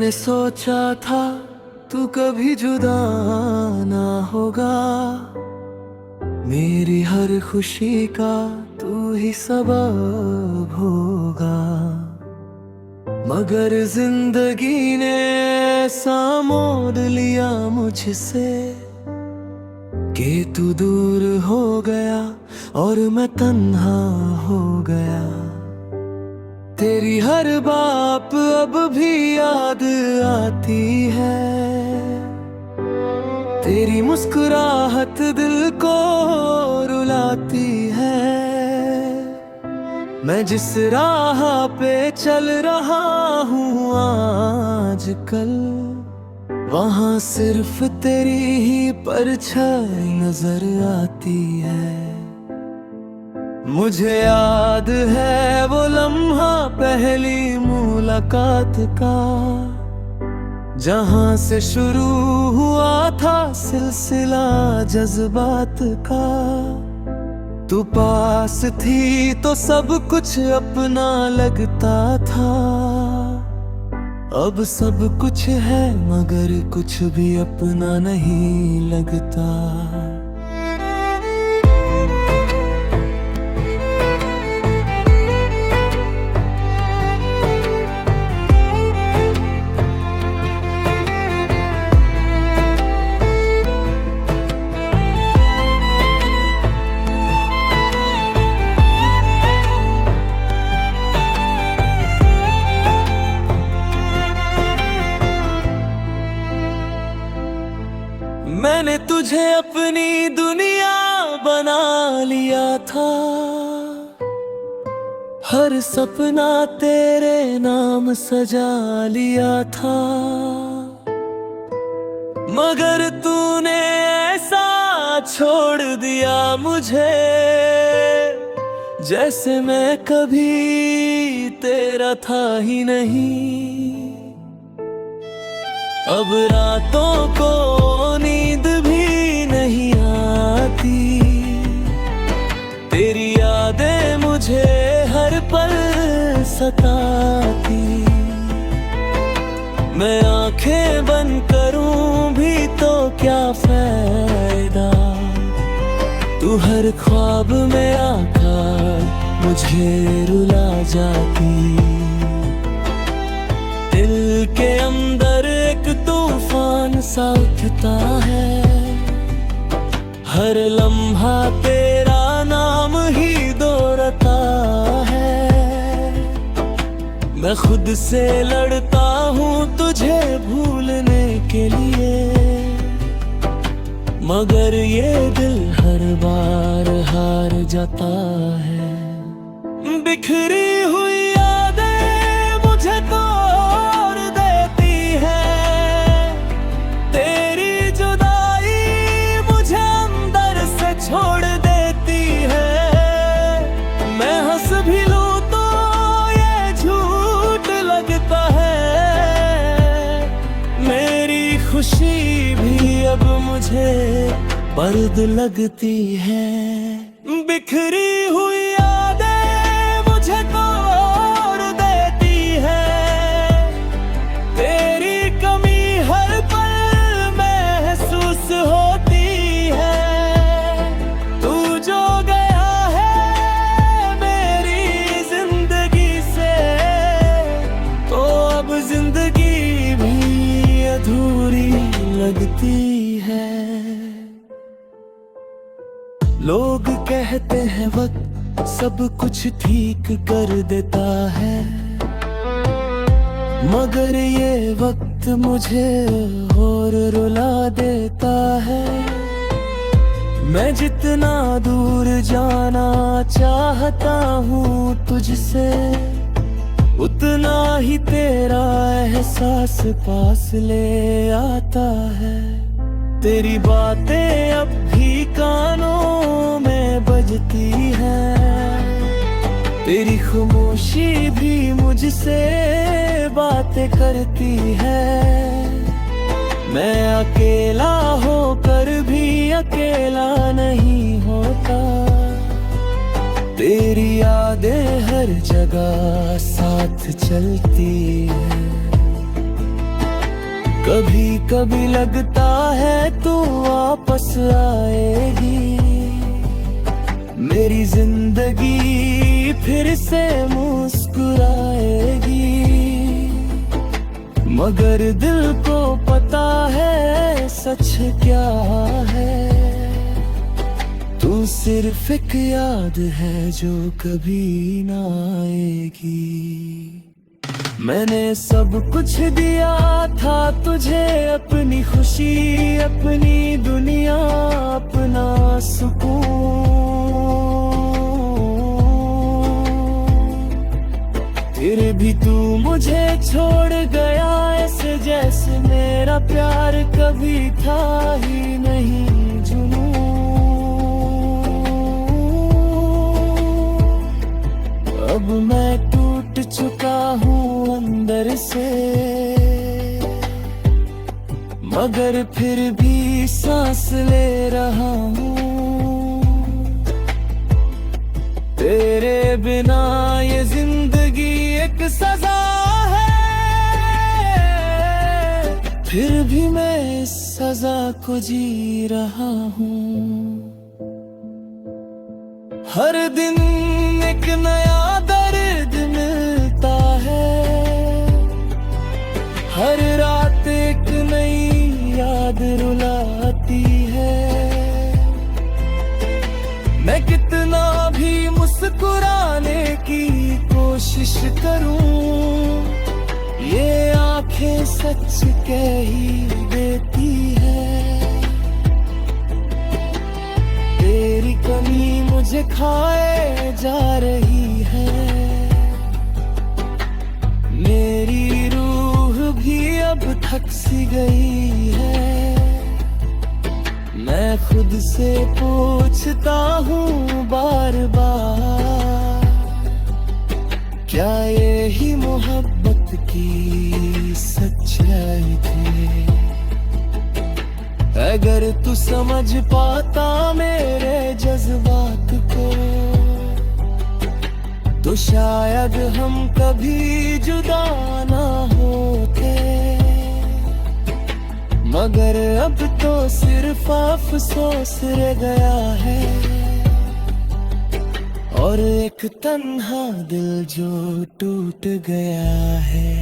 मैंने सोचा था तू कभी जुदा ना होगा, मेरी हर खुशी का तू ही सबब होगा। मगर जिंदगी ने ऐसा मोड़ लिया मुझसे कि तू दूर हो गया और मैं तन्हा हो गया। तेरी हर बात अब भी याद आती है, तेरी मुस्कुराहट दिल को रुलाती है। मैं जिस राह पे चल रहा हूँ आजकल, वहाँ सिर्फ तेरी ही परछाई नजर आती है। मुझे याद है वो लम्हा पहली मुलाकात का, जहाँ से शुरू हुआ था सिलसिला जज्बात का। तू पास थी तो सब कुछ अपना लगता था, अब सब कुछ है मगर कुछ भी अपना नहीं लगता। मैंने तुझे अपनी दुनिया बना लिया था, हर सपना तेरे नाम सजा लिया था। मगर तूने ऐसा छोड़ दिया मुझे, जैसे मैं कभी तेरा था ही नहीं। अब रातों को नींद भी नहीं आती, तेरी यादें मुझे हर पल सताती। मैं आंखें बंद करूं भी तो क्या फायदा, तू हर ख्वाब में आकर मुझे रुला जाती। दिल के अंदर एक तूफान सा उठता है, हर लम्हा तेरा नाम ही दोहराता है। मैं खुद से लड़ता हूँ तुझे भूलने के लिए, मगर ये दिल हर बार हार जाता है। बिखरी हुई यादें मुझे तोड़ देती है, तेरी जुदाई मुझे अंदर से छोड़ देती है। मैं हंस भी लूं तो ये झूठ लगता है, मेरी खुशी भी अब मुझे दर्द लगती है। बिखरी हुई यादें मुझे तोड़ देती है, तेरी कमी हर पल महसूस होती है। तू जो गया है मेरी जिंदगी से, तो अब जिंदगी भी अधूरी लगती है। लोग कहते हैं वक्त सब कुछ ठीक कर देता है, मगर ये वक्त मुझे और रुला देता है। मैं जितना दूर जाना चाहता हूँ तुझसे, उतना ही तेरा एहसास पास ले आता है। तेरी बातें अब भी कानों में बजती है, तेरी खामोशी भी मुझसे बातें करती है। मैं अकेला होकर भी अकेला नहीं होता, तेरी यादें हर जगह साथ चलती है। कभी कभी लगता है तू वापस आएगी, मेरी जिंदगी फिर से मुस्कुराएगी। मगर दिल को पता है सच क्या है, तू सिर्फ एक याद है जो कभी ना आएगी। मैंने सब कुछ दिया था तुझे, अपनी खुशी, अपनी दुनिया, अपना सुकून। फिर भी तू मुझे छोड़ गया, ऐसे जैसे मेरा प्यार कभी था ही नहीं जुनून। अब मैं टूट चुका हूँ अंदर से, मगर फिर भी सांस ले रहा हूँ। तेरे बिना ये जिंदगी एक सजा है, फिर भी मैं इस सजा को जी रहा हूँ। हर दिन एक नया दर्द मिलता है, हर रात एक नई याद रुलाती है। मैं कितना भी मुस्कुराने की कोशिश करूं, ये आंखें सच कह ही देती है। तेरी कमी मुझे खाए जा रही है, मेरी रूह भी अब थक सी गई है। मैं खुद से पूछता हूँ बार बार, क्या ये ही मोहब्बत की सच्चाई थी? अगर तू समझ पाता मेरे जज्बात को, तो शायद हम कभी जुदा ना होते। मगर अब तो सिर्फ अफसोस रह गया है, और एक तन्हा दिल जो टूट गया है।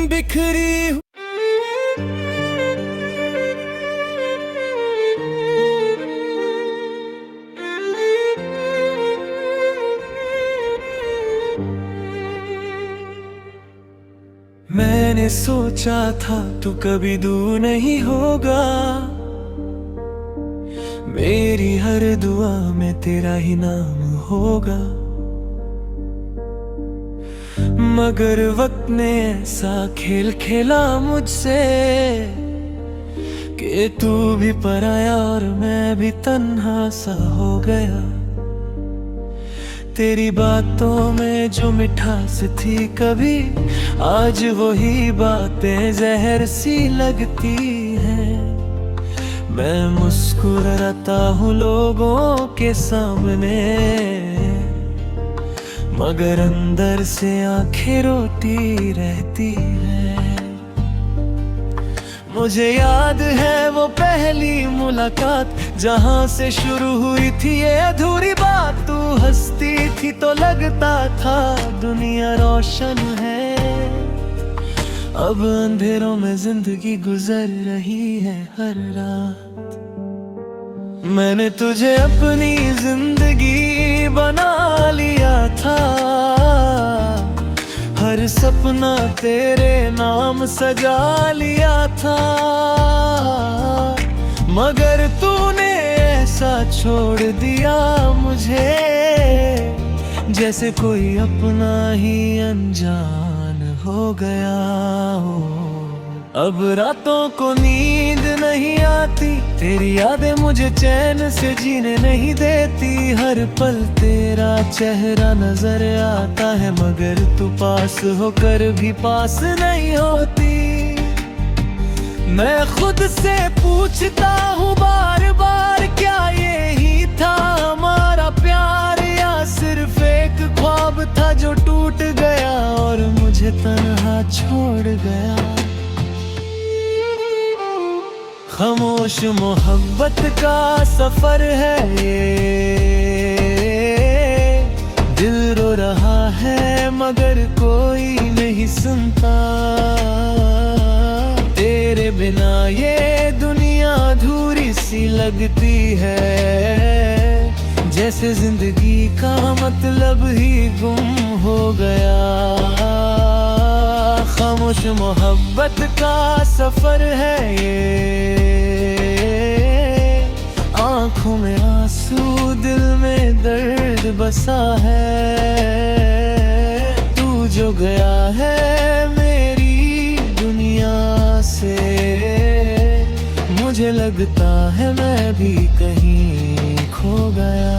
बिखरी मैंने सोचा था तू कभी दूर नहीं होगा, मेरी हर दुआ में तेरा ही नाम होगा। मगर वक्त ने ऐसा खेल खेला मुझसे कि तू भी पराया और मैं भी तन्हा सा हो गया। तेरी बातों में जो मिठास थी कभी, आज वही बातें जहर सी लगती हैं। मैं मुस्कुराता हूँ लोगों के सामने, मगर अंदर से आंखें रोती रहती हैं। मुझे याद है वो पहली मुलाकात, जहाँ से शुरू हुई थी ये अधूरी बात। तू हंसती थी तो लगता था दुनिया रोशन है, अब अंधेरों में जिंदगी गुजर रही है हर रात। मैंने तुझे अपनी जिंदगी बना लिया था, हर सपना तेरे नाम सजा लिया था। मगर तूने ऐसा छोड़ दिया मुझे, जैसे कोई अपना ही अनजान हो गया हो। अब रातों को नींद नहीं आती, तेरी यादें मुझे चैन से जीने नहीं देती। हर पल तेरा चेहरा नजर आता है, मगर तू पास होकर भी पास नहीं होती। मैं खुद से पूछता हूँ बार बार, क्या यही था हमारा प्यार, या सिर्फ एक ख्वाब था जो टूट गया और मुझे तन्हा छोड़ गया। खामोश मोहब्बत का सफर है ये, दिल रो रहा है मगर कोई नहीं सुनता। तेरे बिना ये दुनिया अधूरी सी लगती है, जैसे जिंदगी का मतलब ही गुम हो गया। खामोश मोहब्बत का सफर है ये, आंखों में आंसू दिल में दर्द बसा है। तू जो गया है मेरी दुनिया से, मुझे लगता है मैं भी कहीं खो गया।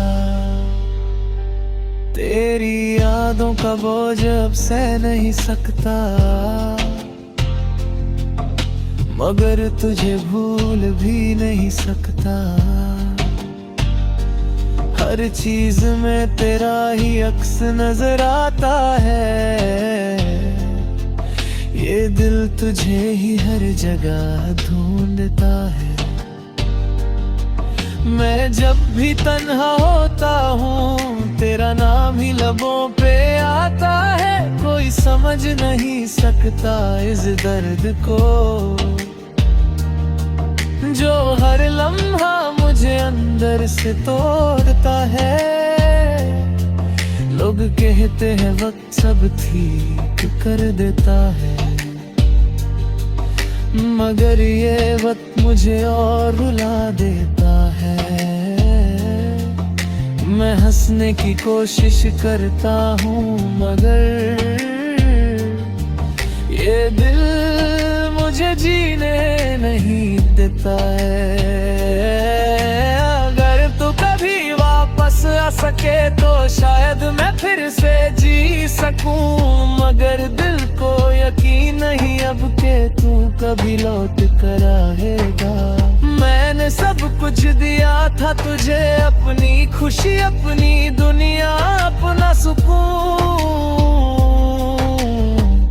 तेरी यादों का बोझ अब सह नहीं सकता, मगर तुझे भूल भी नहीं सकता। हर चीज में तेरा ही अक्स नजर आता है, ये दिल तुझे ही हर जगह ढूंढता है। मैं जब भी तन्हा होता हूँ तेरा नाम ही लबों पे आता है। कोई समझ नहीं सकता इस दर्द को, जो हर लम्हा मुझे अंदर से तोड़ता है। लोग कहते हैं वक्त सब ठीक कर देता है, मगर ये वक्त मुझे और रुला देता है। मैं हंसने की कोशिश करता हूँ मगर ये दिल मुझे जीने नहीं देता है। अगर तू कभी वापस आ सके तो शायद मैं फिर से जी सकूं, मगर दिल को यकीन नहीं अब के तू कभी लौट कर आएगा। मैंने सब कुछ दिया था तुझे, अपनी खुशी अपनी दुनिया अपना सुकून,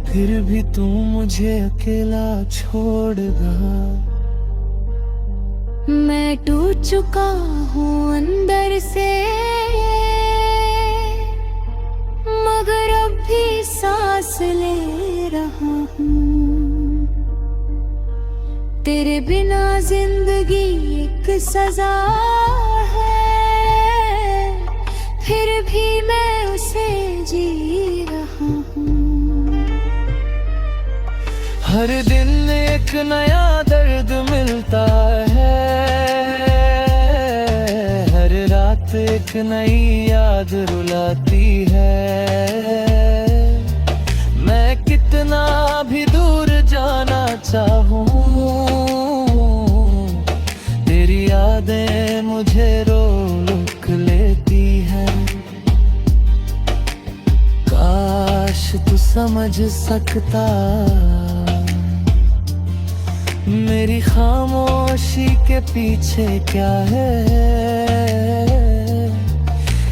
फिर भी तू मुझे अकेला छोड़ गया। मैं टूट चुका हूँ अंदर से, मगर अब भी सांस ले रहा हूँ। तेरे बिना जिंदगी एक सजा है, फिर भी मैं उसे जी रहा हूँ। हर दिन एक नया दर्द मिलता है, हर रात एक नई याद रुलाती है। मैं कितना भी दूर जाना चाहूँ, तेरी यादें मुझे रोक लेती हैं। काश तू समझ सकता मेरी खामोशी के पीछे क्या है।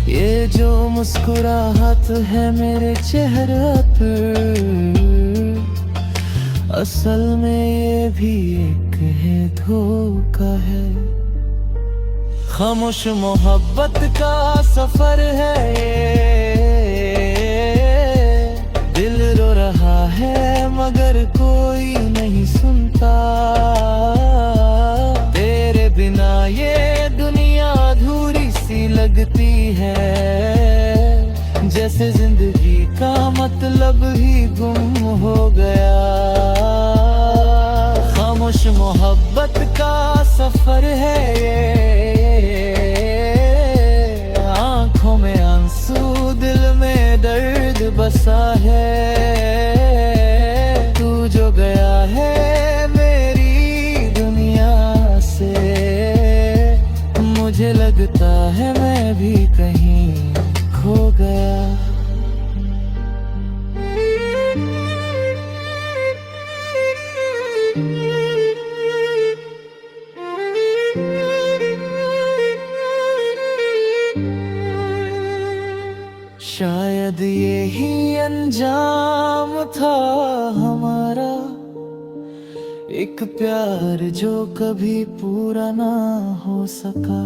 ये जो मुस्कुराहट है मेरे चेहरे पर, असल में ये भी एक है धोखा है। खामोश मोहब्बत का सफर है ये, दिल रो रहा है मगर कोई नहीं सुनता। तेरे बिना ये दुनिया अधूरी सी लगती है, जैसे जिंदगी का मतलब ही गुम हो गया। खामोश मोहब्बत का सफर है ये, आंखों में आंसू दिल में दर्द बसा है। तू जो गया है मेरी दुनिया से, मुझे लगता है मैं भी कहीं खो गया। शायद ये ही अनजान एक प्यार जो कभी पूरा ना हो सका।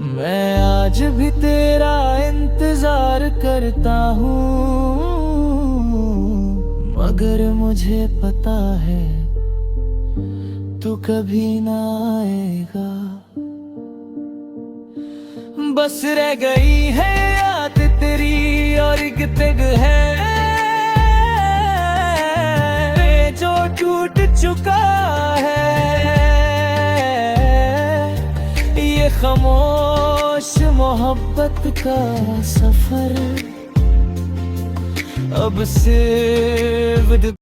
मैं आज भी तेरा इंतजार करता हूँ, मगर मुझे पता है तू कभी ना आएगा। बस रह गई है याद तेरी और एक तिग है जो टूट चुका है। ये खामोश मोहब्बत का सफर अब सिर्फ